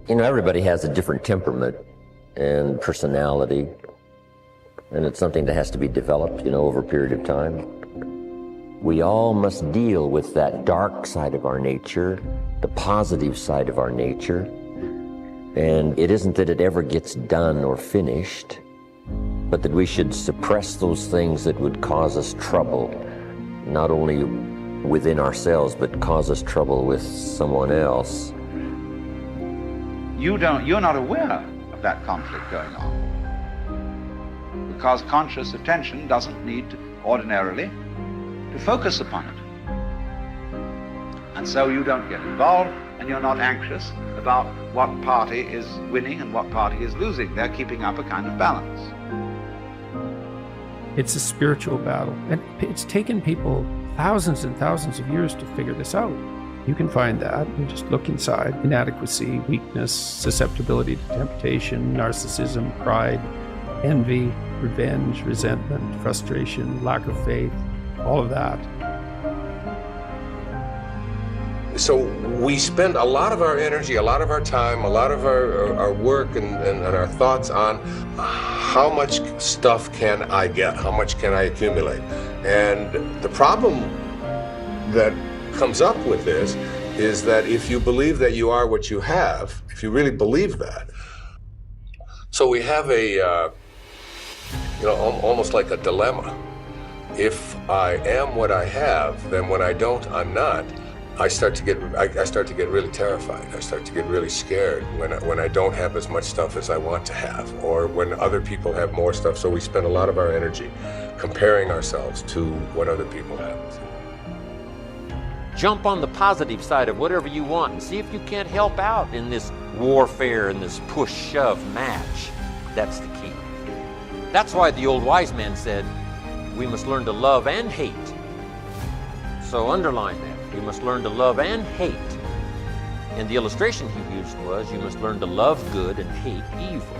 You know, everybody has a different temperament and personality, and it's something that has to be developed, you know, over a period of time. We all must deal with that dark side of our nature, the positive side of our nature, and it isn't that it ever gets done or finished, but that we should suppress those things that would cause us trouble, not only within ourselves, but cause us trouble with someone else. You're not aware of that conflict going on, because conscious attention doesn't need ordinarily to focus upon it. And so you don't get involved, and you're not anxious about what party is winning and what party is losing. They're keeping up a kind of balance. It's a spiritual battle, and it's taken people thousands and thousands of years to figure this out. You can find that and just look inside. Inadequacy, weakness, susceptibility to temptation, narcissism, pride, envy, revenge, resentment, frustration, lack of faith, all of that. So we spend a lot of our energy, a lot of our time, a lot of our work and our thoughts on how much stuff can I get, how much can I accumulate. And the problem that comes up with this is that if you believe that you are what you have, if you really believe that, so we have a, almost like a dilemma. If I am what I have, then when I don't, I'm not. I start to get really terrified. I start to get really scared when I don't have as much stuff as I want to have, or when other people have more stuff. So we spend a lot of our energy comparing ourselves to what other people have. Jump on the positive side of whatever you want and see if you can't help out in this warfare and this push-shove match. That's the key. That's why the old wise man said, we must learn to love and hate. So underline that. We must learn to love and hate. And the illustration he used was, you must learn to love good and hate evil.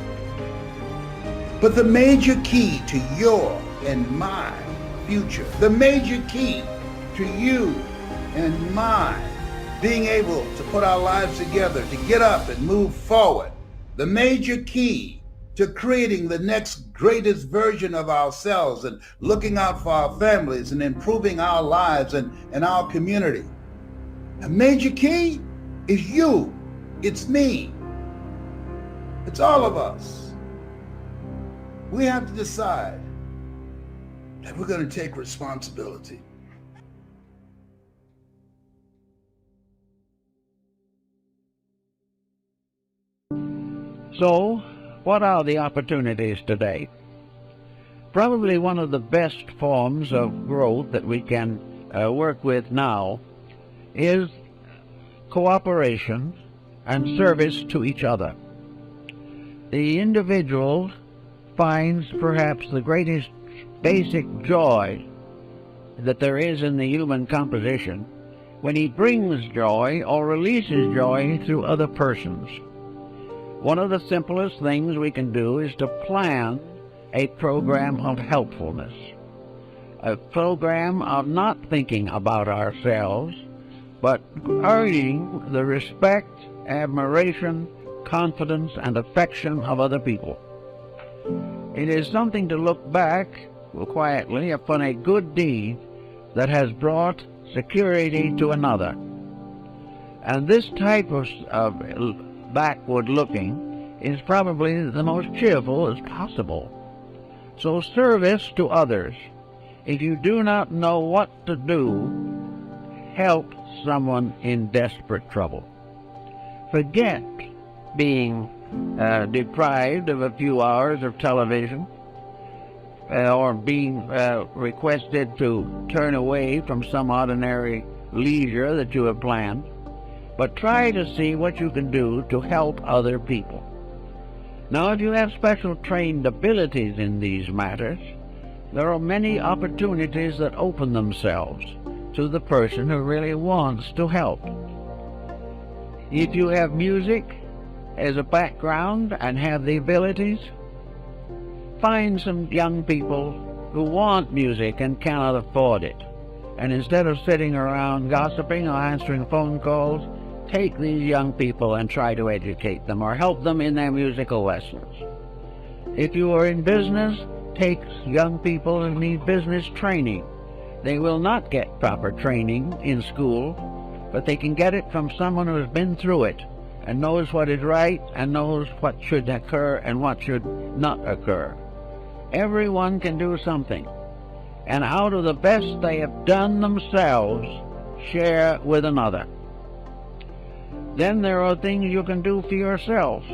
But the major key to your and my future, the major key to you and mine being able to put our lives together, to get up and move forward, the major key to creating the next greatest version of ourselves and looking out for our families and improving our lives and our community. A major key is you. It's me. It's all of us. We have to decide that we're going to take responsibility. So, what are the opportunities today? Probably one of the best forms of growth that we can work with now is cooperation and service to each other. The individual finds perhaps the greatest basic joy that there is in the human composition when he brings joy or releases joy through other persons. One of the simplest things we can do is to plan a program of helpfulness, a program of not thinking about ourselves, but earning the respect, admiration, confidence, and affection of other people. It is something to look back quietly upon a good deed that has brought security to another. And this type of backward looking is probably the most cheerful as possible. So service to others. If you do not know what to do, help someone in desperate trouble. Forget being deprived of a few hours of television or being requested to turn away from some ordinary leisure that you have planned. But try to see what you can do to help other people. Now, if you have special trained abilities in these matters, there are many opportunities that open themselves to the person who really wants to help. If you have music as a background and have the abilities, find some young people who want music and cannot afford it. And instead of sitting around gossiping or answering phone calls, take these young people and try to educate them or help them in their musical lessons. If you are in business, take young people who need business training. They will not get proper training in school, but they can get it from someone who has been through it and knows what is right and knows what should occur and what should not occur. Everyone can do something, and out of the best they have done themselves, share with another. Then there are things you can do for yourself.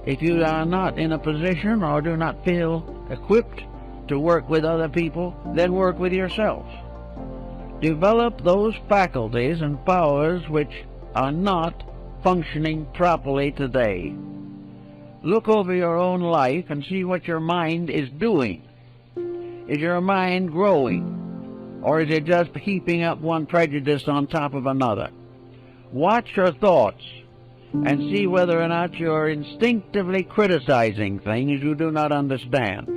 If you are not in a position or do not feel equipped to work with other people, then work with yourself. Develop those faculties and powers which are not functioning properly today. Look over your own life and see what your mind is doing. Is your mind growing, or is it just heaping up one prejudice on top of another? Watch your thoughts and see whether or not you're instinctively criticizing things you do not understand,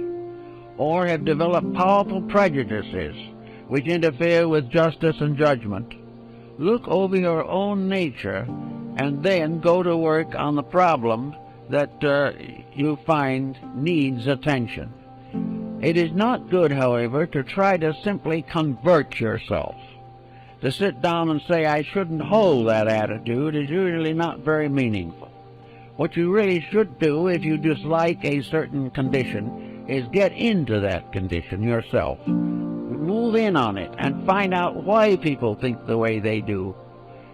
or have developed powerful prejudices which interfere with justice and judgment. Look over your own nature and then go to work on the problem that you find needs attention. It is not good, however, to try to simply convert yourself. To sit down and say, I shouldn't hold that attitude, is usually not very meaningful. What you really should do if you dislike a certain condition is get into that condition yourself. Move in on it and find out why people think the way they do,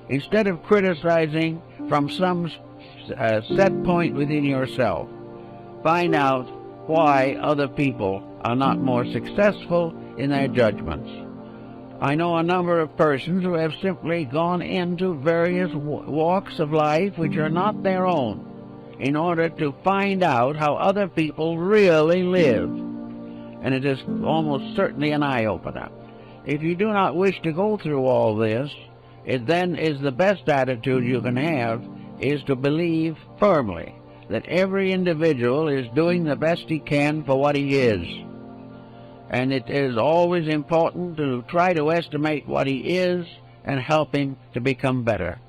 instead of criticizing from some set point within yourself. Find out why other people are not more successful in their judgments. I know a number of persons who have simply gone into various walks of life which are not their own in order to find out how other people really live. And it is almost certainly an eye-opener. If you do not wish to go through all this, it then is the best attitude you can have is to believe firmly that every individual is doing the best he can for what he is. And it is always important to try to estimate what he is and help him to become better.